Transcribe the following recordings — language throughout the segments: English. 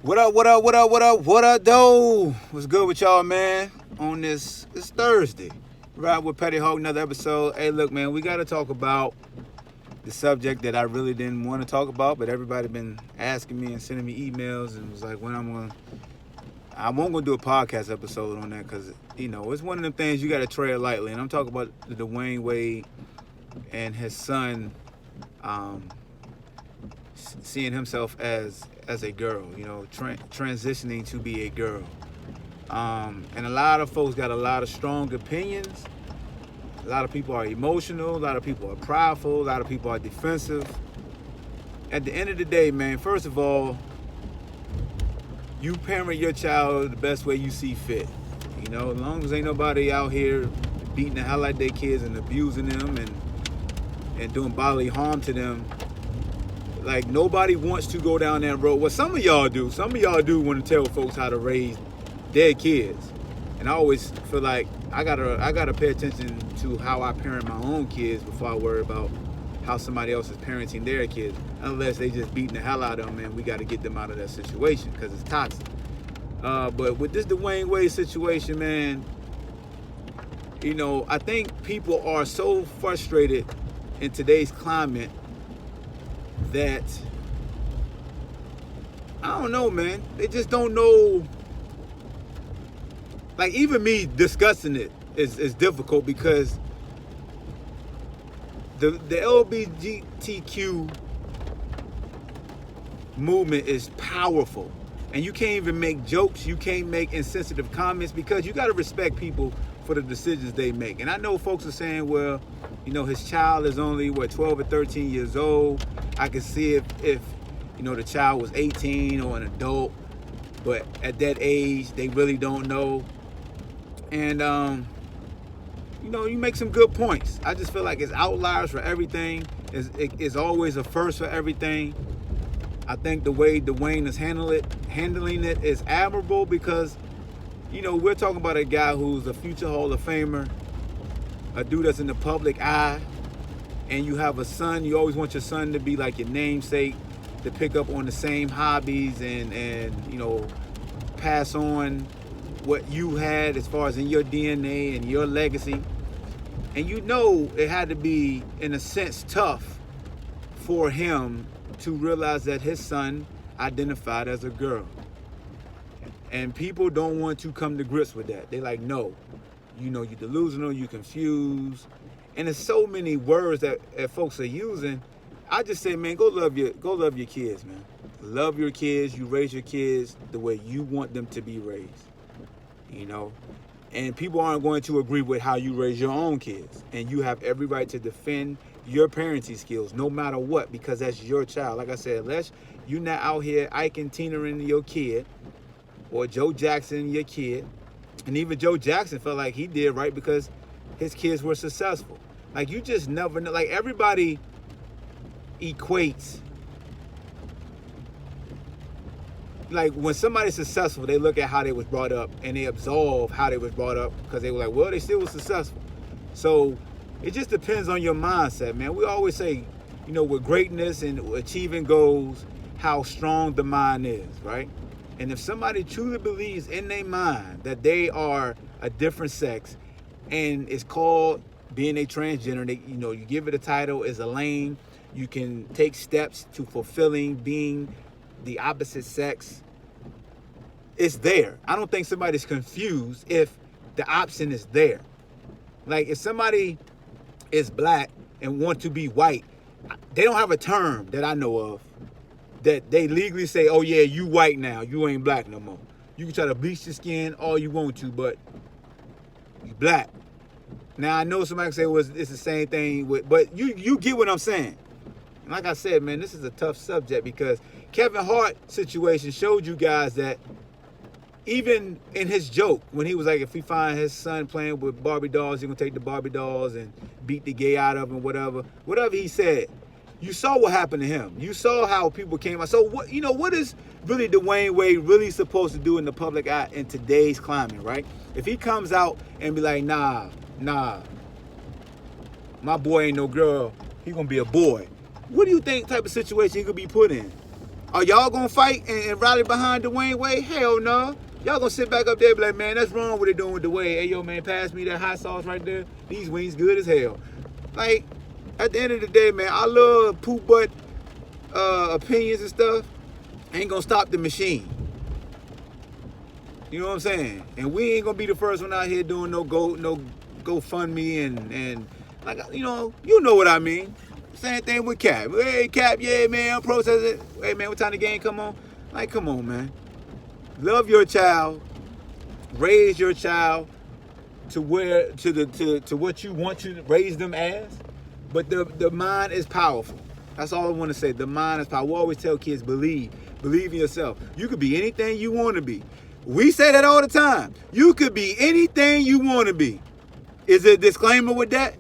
What up, what up, what up, what up, what up, though? What's good with y'all, man? On this Thursday. Right with PettyHawk, another episode. Hey, look, man, we got to talk about the subject that I really didn't want to talk about, but everybody been asking me and sending me emails and was like, when I won't go do a podcast episode on that because, it's one of them things you got to tread lightly. And I'm talking about the Dwayne Wade and his son seeing himself as a girl, transitioning to be a girl. And a lot of folks got a lot of strong opinions. A lot of people are emotional. A lot of people are prideful. A lot of people are defensive. At the end of the day, man, first of all, you parent your child the best way you see fit. As long as ain't nobody out here beating the hell out of their kids and abusing them and doing bodily harm to them. Like, nobody wants to go down that road. Well, some of y'all do. Some of y'all do want to tell folks how to raise their kids. And I always feel like I gotta pay attention to how I parent my own kids before I worry about how somebody else is parenting their kids. Unless they just beating the hell out of them, and we got to get them out of that situation because it's toxic. But with this Dwayne Wade situation, man, I think people are so frustrated in today's climate that I don't know, man. They just don't know. Like, even me discussing it is difficult because the LGBTQ movement is powerful. And you can't even make jokes. You can't make insensitive comments because you got to respect people for the decisions they make. And I know folks are saying, well, his child is only, 12 or 13 years old. I can see if the child was 18 or an adult. But at that age, they really don't know. And, you make some good points. I just feel like it's outliers for everything. It's always a first for everything. I think the way Dwayne is handling it is admirable because, we're talking about a guy who's a future Hall of Famer, a dude that's in the public eye, and you have a son. You always want your son to be like your namesake, to pick up on the same hobbies and pass on what you had as far as in your DNA and your legacy. And it had to be, in a sense, tough for him to realize that his son identified as a girl. And people don't want to come to grips with that. They're like, no, you're delusional, you're confused. And there's so many words that folks are using. I just say, man, go love your kids, man. Love your kids. You raise your kids the way you want them to be raised. And people aren't going to agree with how you raise your own kids. And you have every right to defend your parenting skills, no matter what, because that's your child. Like I said, unless you're not out here Ike and Tina-ing your kid, or Joe Jackson your kid. And even Joe Jackson felt like he did right because his kids were successful. Like, you just never know. Like, everybody equates. Like, when somebody's successful, they look at how they was brought up and they absolve how they was brought up because they were like, well, they still was successful. So it just depends on your mindset, man. We always say, with greatness and achieving goals, how strong the mind is, right? And if somebody truly believes in their mind that they are a different sex and it's called being a transgender, you give it a title as a lane, you can take steps to fulfilling being the opposite sex, it's there. I don't think somebody's confused if the option is there. Like, if somebody is black and want to be white, they don't have a term that I know of that they legally say, oh yeah, you white now, you ain't black no more. You can try to bleach your skin all you want to, but you black. Now, I know somebody can say, well, it's the same thing, but you get what I'm saying. And like I said, man, this is a tough subject because Kevin Hart situation showed you guys that even in his joke, when he was like, if he find his son playing with Barbie dolls, he's going to take the Barbie dolls and beat the gay out of him, whatever he said. You saw what happened to him. You saw how people came out. So what is really Dwayne Wade really supposed to do in the public eye in today's climate, right? If he comes out and be like, nah, my boy ain't no girl, he gonna be a boy. What do you think type of situation he could be put in? Are y'all gonna fight and rally behind Dwayne Wade? Hell no. Y'all gonna sit back up there and be like, man, that's wrong what they doing with Dwayne. Hey, yo, man, pass me that hot sauce right there. These wings good as hell. Like, at the end of the day, man, I love poop butt opinions and stuff. Ain't gonna stop the machine. You know what I'm saying? And we ain't gonna be the first one out here doing no GoFundMe and like, you know what I mean. Same thing with Cap. Hey, Cap, yeah, man, I'm processing. Hey, man, what time the game come on? Like, come on, man. Love your child. Raise your child to what you want to raise them as. But the mind is powerful. That's all I want to say. The mind is powerful. We always tell kids, believe in yourself. You could be anything you want to be. We say that all the time. You could be anything you want to be. Is there a disclaimer with that?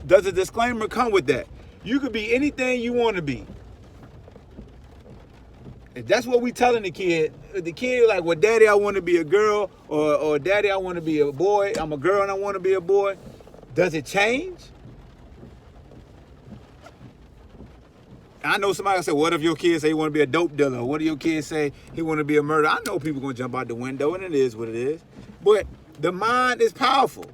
Does a disclaimer come with that? You could be anything you want to be. If that's what we telling the kid like, well, daddy, I want to be a girl, or daddy, I want to be a boy. I'm a girl and I want to be a boy. Does it change? I know somebody will say, what if your kids say he want to be a dope dealer? What if your kids say he want to be a murderer? I know people going to jump out the window, and it is what it is. But the mind is powerful.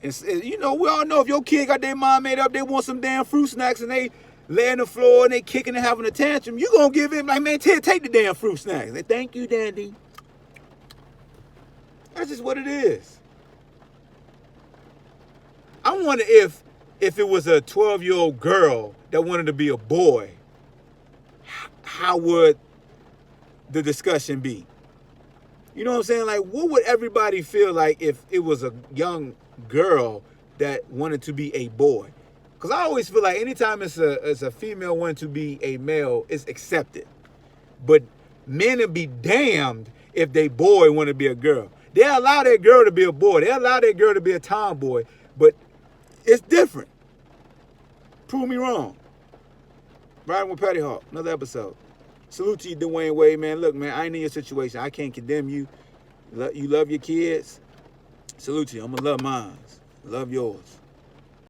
We all know if your kid got their mind made up, they want some damn fruit snacks, and they lay on the floor, and they kicking and having a tantrum, you going to give him, like, man, take the damn fruit snacks. They thank you, Daddy. That's just what it is. I wonder if it was a 12-year-old girl that wanted to be a boy, how would the discussion be? You know what I'm saying? Like, what would everybody feel like if it was a young girl that wanted to be a boy? Because I always feel like anytime it's a female wanting to be a male, it's accepted. But men would be damned if they boy want to be a girl. They allow their girl to be a boy. They allow their girl to be a tomboy. But it's different. Prove me wrong. Riding with PettyHawk, another episode. Salute to you, Dwayne Wade, man. Look, man, I ain't in your situation. I can't condemn you. You love your kids. Salute to you. I'm going to love mine. Love yours.